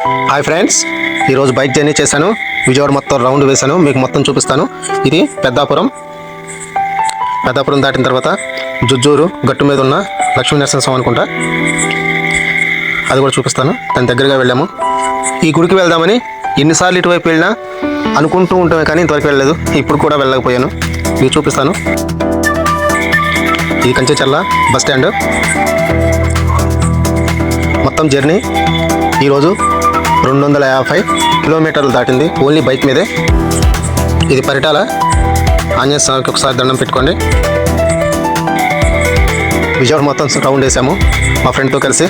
Hi friends, ఈరోజు bike journey చేశాను. విజయవాడ మొత్తం రౌండ్ వేశాను, మీకు మొత్తం చూపిస్తాను. ఇది పెద్దాపురం దాటిన తర్వాత జుజ్జూరు గట్టు మీద ఉన్న లక్ష్మీ నరసింహస్వామి అనుకుంటా, అది కూడా చూపిస్తాను. దాని దగ్గరగా వెళ్ళాము. ఈ గుడికి వెళ్దామని ఎన్నిసార్లు ఇటువైపు వెళ్ళినా అనుకుంటూ ఉంటామే, కానీ ఇంతవరకు వెళ్ళలేదు. ఇప్పుడు కూడా వెళ్ళకపోయాను, మీకు చూపిస్తాను. ఇది కంచెచర్ల బస్ స్టాండ్. మొత్తం జర్నీ ఈరోజు 250 కిలోమీటర్లు దాటింది, ఓన్లీ బైక్ మీదే. ఇది పరిటాల ఆంజనేయ స్వామికి ఒకసారి దండం పెట్టుకోండి. విజయవాడ మొత్తం రౌండ్ వేసాము మా ఫ్రెండ్తో కలిసి.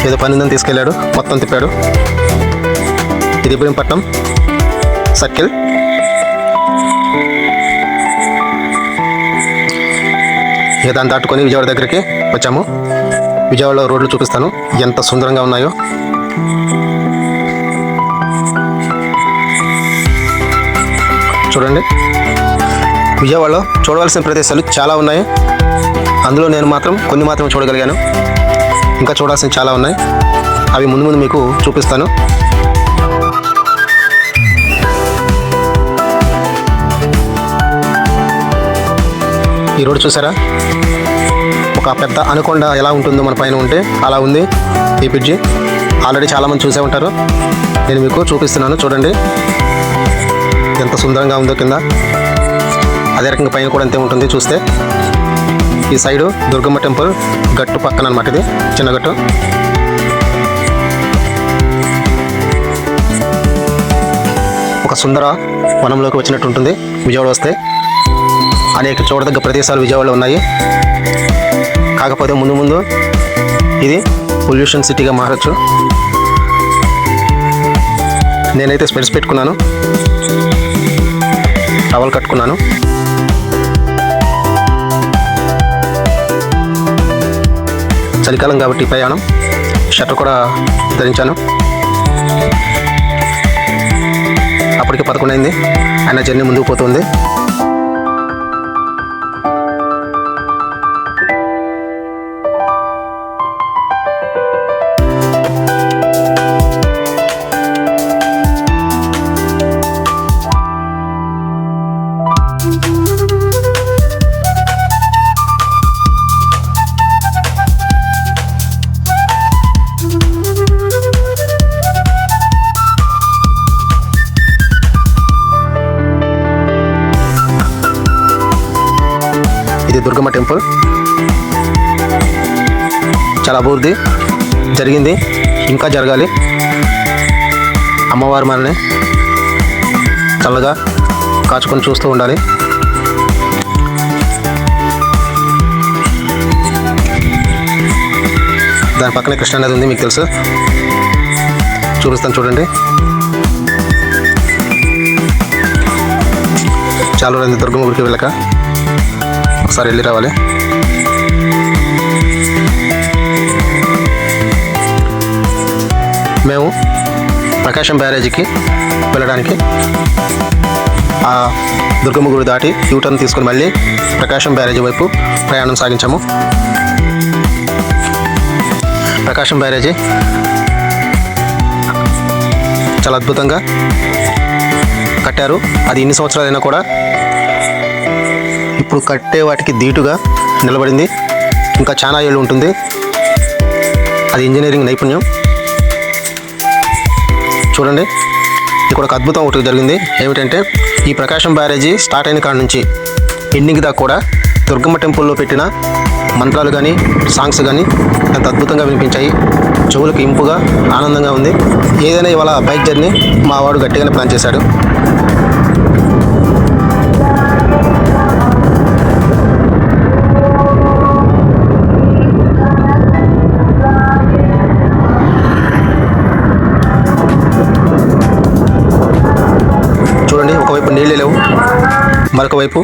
ఏదో పని ఉందని తీసుకెళ్ళాడు, మొత్తం తిప్పాడు. ఇది ఇబ్రహీంపట్నం సర్కిల్. ఇక దాన్ని దాటుకొని విజయవాడ దగ్గరికి వచ్చాము. విజయవాడలో రోడ్లు చూపిస్తాను, ఎంత సుందరంగా ఉన్నాయో. చూడండి, విజయవాడలో చూడవలసిన ప్రదేశాలు చాలా ఉన్నాయి. అందులో నేను కొన్ని మాత్రం చూడగలిగాను. ఇంకా చూడాల్సినవి చాలా ఉన్నాయి, అవి ముందు ముందు మీకు చూపిస్తాను. ఈ రోడ్డు చూసారా? ఒక పెద్ద అనకొండ ఎలా ఉంటుందో మన పైన ఉంటే అలా ఉంది ఈ బ్రిడ్జి. ఆల్రెడీ చాలామంది చూసే ఉంటారు, నేను మీకు చూపిస్తున్నాను. చూడండి ఎంత సుందరంగా ఉందో కింద. అదే రకంగా పైన కూడా అంతే ఉంటుంది చూస్తే. ఈ సైడు దుర్గమ్మ టెంపుల్ గట్టు పక్కన అనమాట, ఇది చిన్న గట్టు. ఒక సుందర వనంలోకి వచ్చినట్టు ఉంటుంది విజయవాడ వస్తే. అనేక చూడదగ్గ ప్రదేశాలు విజయవాడలో ఉన్నాయి. కాకపోతే ముందు ముందు ఇది పొల్యూషన్ సిటీగా మారచ్చు. నేనైతే స్పెట్స్ పెట్టుకున్నాను, టవల్ కట్టుకున్నాను. చలికాలం కాబట్టి ప్రయాణం, షర్ట్ కూడా ధరించాను. అప్పటికి 11 అయింది, ఆయన జర్నీ ముందుకు పోతుంది. ఇది దుర్గమ్మ టెంపుల్. చాలా అభివృద్ధి జరిగింది, ఇంకా జరగాలి. అమ్మవారు మనల్ని చల్లగా కాచుకొని చూస్తూ ఉండాలి. దాని పక్కనే కృష్ణా నది ఉంది, మీకు తెలుసు. చూపిస్తాను చూడండి. చాలా రోజులు దుర్గమ్మ గుడికి వెళ్ళక ఒకసారి వెళ్ళి రావాలి. మేము ప్రకాశం బ్యారేజీకి వెళ్ళడానికి ఆ దుర్గమ్మ గుడి దాటి యూటర్న్ తీసుకుని మళ్ళీ ప్రకాశం బ్యారేజీ వైపు ప్రయాణం సాగించాము. ప్రకాశం బ్యారేజీ చాలా అద్భుతంగా కట్టారు. అది ఎన్ని సంవత్సరాలైనా కూడా ఇప్పుడు కట్టే వాటికి ధీటుగా నిలబడింది. ఇంకా చాలా ఏళ్ళు ఉంటుంది. అది ఇంజనీరింగ్ నైపుణ్యం. చూడండి, ఇక్కడ ఒక అద్భుతం ఒకటి జరిగింది. ఏమిటంటే, ఈ ప్రకాశం బ్యారేజీ స్టార్ట్ అయిన కాడ నుంచి ఎండింగ్ దాకా కూడా దుర్గమ్మ టెంపుల్లో పెట్టిన మంత్రాలు కానీ సాంగ్స్ కానీ ఎంత అద్భుతంగా వినిపించాయి. చెవులకు ఇంపుగా ఆనందంగా ఉంది. ఏదైనా ఇవాళ బైక్ జర్నీ మా వాడు గట్టిగానే ప్లాన్ చేశాడు. చూడండి, ఒకవైపు నీళ్ళే లేవు, మరొక వైపు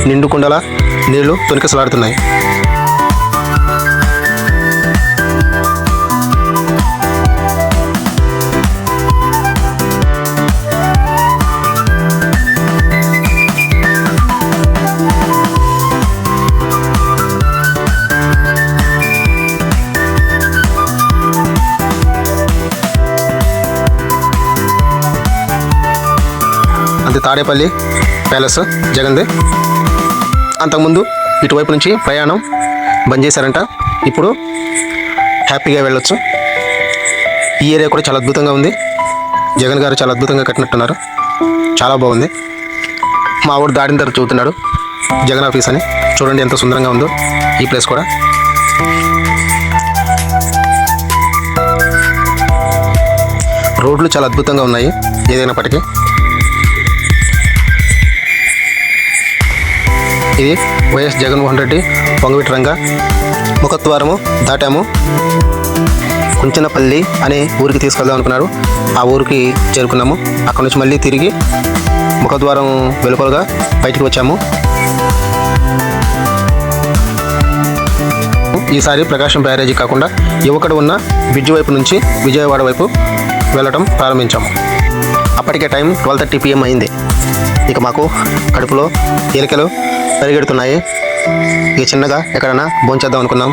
నిండు కుండల నీళ్లు తొనికిసలాడుతున్నాయి. అది తాడేపల్లి ప్యాలెస్ జగన్ది. అంతకుముందు ఇటువైపు నుంచి ప్రయాణం బంద్ చేశారంట. ఇప్పుడు హ్యాపీగా వెళ్ళొచ్చు. ఈ ఏరియా కూడా చాలా అద్భుతంగా ఉంది. జగన్ గారు చాలా అద్భుతంగా కట్టినట్టున్నారు. చాలా బాగుంది. మా ఊరు దాడిన తర్వాత చూస్తున్నాడు జగన్ ఆఫీస్ అని. చూడండి ఎంత సుందరంగా ఉందో ఈ ప్లేస్ కూడా. రోడ్లు చాలా అద్భుతంగా ఉన్నాయి ఏదైనప్పటికీ. ఇది వైఎస్ జగన్మోహన్ రెడ్డి పొంగవీటి రంగ ముఖద్వారము దాటాము. కుంచనపల్లి అనే ఊరికి తీసుకెళ్దాం అనుకున్నారు. ఆ ఊరికి చేరుకున్నాము. అక్కడ నుంచి మళ్ళీ తిరిగి ముఖద్వారం వెలుపలుగా బయటికి వచ్చాము. ఈసారి ప్రకాశం బ్యారేజీ కాకుండా యువకడ ఉన్న బ్రిడ్జి వైపు నుంచి విజయవాడ వైపు వెళ్ళటం ప్రారంభించాము. అప్పటికే టైం 12:30 PM అయింది. ఇక మాకు కడుపులో ఎలికలు పరిగెడుతున్నాయి. ఇక చిన్నగా ఎక్కడైనా భోంచేద్దాం అనుకున్నాం.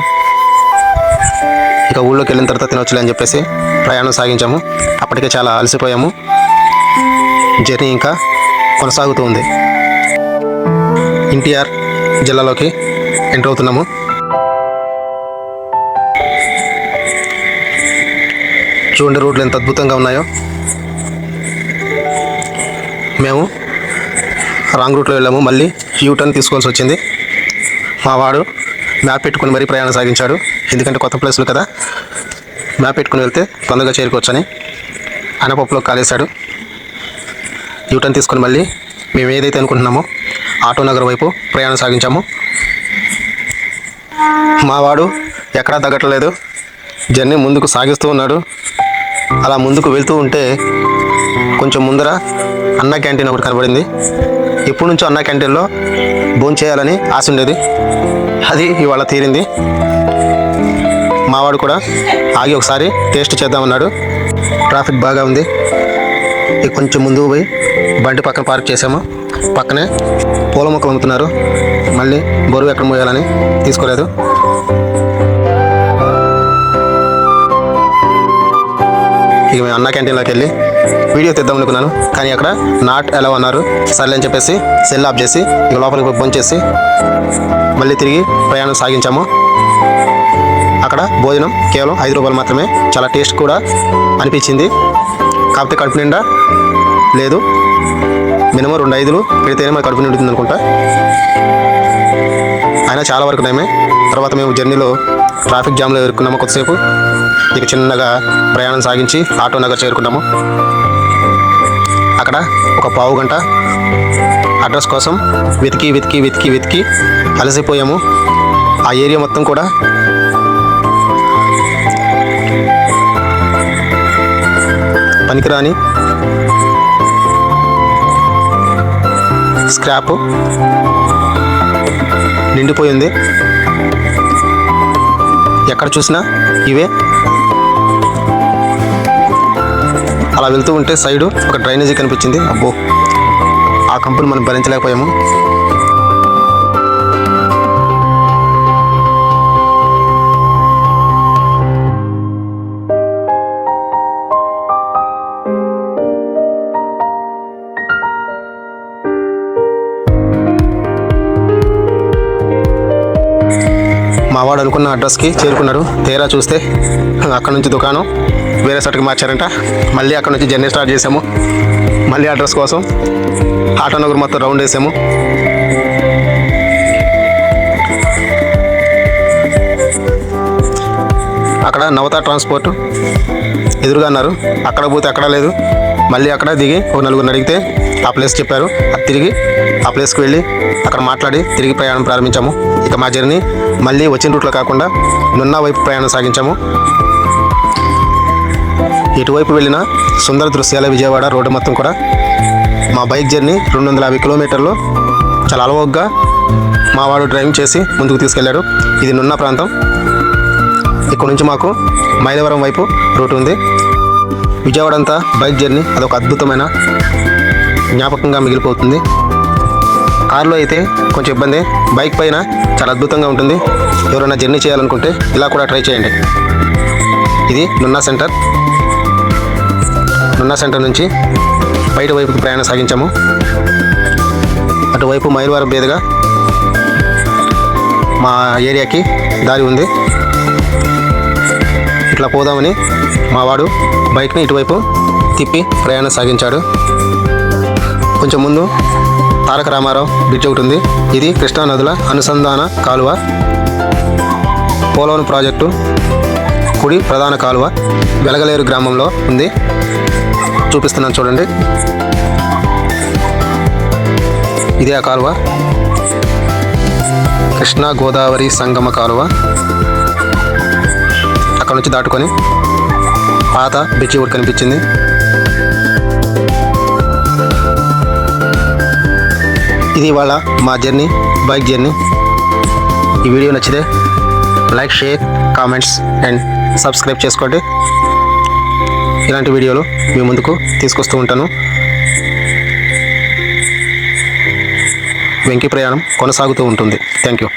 ఇక ఊళ్ళోకి వెళ్ళిన తర్వాత తినొచ్చులే అని చెప్పేసి ప్రయాణం సాగించాము. అప్పటికే చాలా అలసిపోయాము. జర్నీ ఇంకా కొనసాగుతూ ఉంది. ఎన్టీఆర్ జిల్లాలోకి ఎంటర్ అవుతున్నాము. చూడండి రోడ్లు ఎంత అద్భుతంగా ఉన్నాయో. మేము రాంగ్ రూట్లో వెళ్ళాము. మళ్ళీ యూటర్న్ తీసుకోవాల్సి వచ్చింది. మా వాడు మ్యాప్ పెట్టుకుని మరీ ప్రయాణం సాగించాడు. ఎందుకంటే కొత్త ప్లేస్లు కదా, మ్యాప్ పెట్టుకుని వెళ్తే తొందరగా చేరుకోవచ్చని అనపప్పులో కాలేశాడు. యూటర్న్ తీసుకొని మళ్ళీ మేము ఏదైతే అనుకుంటున్నామో ఆటో నగర్ వైపు ప్రయాణం సాగించాము. మా వాడు ఎక్కడా తగ్గట్లేదు. జర్నీ ముందుకు సాగిస్తూ ఉన్నాడు. అలా ముందుకు వెళ్తూ ఉంటే కొంచెం ముందర అన్న క్యాంటీన్ ఒకటి కనబడింది. ఎప్పటి నుంచో అన్న క్యాంటీన్లో భోంచేయాలని ఆశ ఉండేది. అది ఇవాళ తీరింది. మావాడు కూడా ఆగి ఒకసారి టేస్ట్ చేద్దామన్నాడు. ట్రాఫిక్ బాగా ఉంది. ఇక కొంచెం ముందుకు పోయి బండి పక్కన పార్క్ చేసాము. పక్కనే పూల మొక్కలు అమ్ముతున్నారు. మళ్ళీ బరువు ఎక్కడ మోయాలని తీసుకోలేదు. ఇక మేము అన్న క్యాంటీన్లోకి వెళ్ళి వీడియో తీద్దాం అనుకున్నాను. కానీ అక్కడ నాట్ అలౌ అన్నారు. సర్లే అని చెప్పేసి సెల్ ఆఫ్ చేసి ఇక లోపలికి భోంచేసి మళ్ళీ తిరిగి ప్రయాణం సాగించాము. అక్కడ భోజనం కేవలం 5 రూపాయలు మాత్రమే. చాలా టేస్ట్ కూడా అనిపించింది. కాకపోతే కడుపు నిండా లేదు. మినిమం 2 5 పెడితేనే మనకు కడుపు నిండుతుంది అనుకుంటా. అయినా చాలా వరకు నయమే. తర్వాత మేము జర్నీలో ట్రాఫిక్ జామ్లో ఎదుర్కొన్నాము కొద్దిసేపు. ఇక చిన్నగా ప్రయాణం సాగించి ఆటో నగర్ చేరుకున్నాము. అక్కడ ఒక పావు గంట అడ్రస్ కోసం వెతికి వెతికి వెతికి వెతికి అలసిపోయాము. ఆ ఏరియా మొత్తం కూడా పనికిరాని స్క్రాప్ నిండిపోయింది. ఎక్కడ చూసినా ఇవే. అలా వెళ్తూ ఉంటే సైడు ఒక డ్రైనేజీ కనిపించింది. అబ్బో, ఆ కంపెనీ మనం భరించలేకపోయాము. మావాడు అనుకున్న అడ్రస్కి చేరుకున్నాడు. తీరా చూస్తే అక్కడ నుంచి దుకాణం వేరే చోటుకి మార్చారంట. మళ్ళీ అక్కడ నుంచి జర్నీ స్టార్ట్ చేసాము. మళ్ళీ అడ్రస్ కోసం ఆటో నగర్ మొత్తం రౌండ్ వేసాము. అక్కడ నవత ట్రాన్స్పోర్ట్ ఎదురుగా అన్నారు. అక్కడ పోతే అక్కడ లేదు. మళ్ళీ అక్కడ దిగి ఒక 4 అడిగితే ఆ ప్లేస్ చెప్పారు. అది తిరిగి ఆ ప్లేస్కి వెళ్ళి అక్కడ మాట్లాడి తిరిగి ప్రయాణం ప్రారంభించాము. ఇక మా జర్నీ మళ్ళీ వచ్చిన రూట్లో కాకుండా నున్నా వైపు ప్రయాణం సాగించాము. ఇటువైపు వెళ్ళిన సుందర దృశ్యాల విజయవాడ రోడ్డు మొత్తం కూడా. మా బైక్ జర్నీ 250 కిలోమీటర్లు చాలా అలవోగ్గా మా వాడు డ్రైవింగ్ చేసి ముందుకు తీసుకెళ్లాడు. ఇది నున్నా ప్రాంతం. ఇక్కడ నుంచి మాకు మైలవరం వైపు రూట్ ఉంది. విజయవాడ అంతా బైక్ జర్నీ అదొక అద్భుతమైన జ్ఞాపకంగా మిగిలిపోతుంది. కారులో అయితే కొంచెం ఇబ్బంది. బైక్ పైన చాలా అద్భుతంగా ఉంటుంది. ఎవరైనా జర్నీ చేయాలనుకుంటే ఇలా కూడా ట్రై చేయండి. ఇది నున్నా సెంటర్. నున్నా సెంటర్ నుంచి బయట వైపుకి ప్రయాణం సాగించాము. అటువైపు మైలవరం మీదుగా మా ఏరియాకి దారి ఉంది. ఇట్లా పోదామని మా వాడు బైక్ని ఇటువైపు తిప్పి ప్రయాణం సాగించాడు. కొంచెం ముందు తారక రామారావు బ్రిడ్జ్ ఒకటి ఉంది. ఇది కృష్ణా నదుల అనుసంధాన కాలువ. పోలవరం ప్రాజెక్టు కుడి ప్రధాన కాలువ వెలగలేరు గ్రామంలో ఉంది. చూపిస్తున్నాను చూడండి. ఇదే ఆ కాలువ, కృష్ణా గోదావరి సంగమ కాలువ. అక్కడ నుంచి దాటుకొని పాత బ్రిడ్జి ఒకటి కనిపించింది. ఇది ఇవాళ మా జర్నీ, బైక్ జర్నీ. ఈ వీడియో నచ్చితే like, share, comments and subscribe చేసుకోండి. ఇలాంటి వీడియోలు మీ ముందుకు తీసుకొస్తూ ఉంటాను. వెంకి ప్రయాణం కొనసాగుతూ ఉంటుంది. Thank you.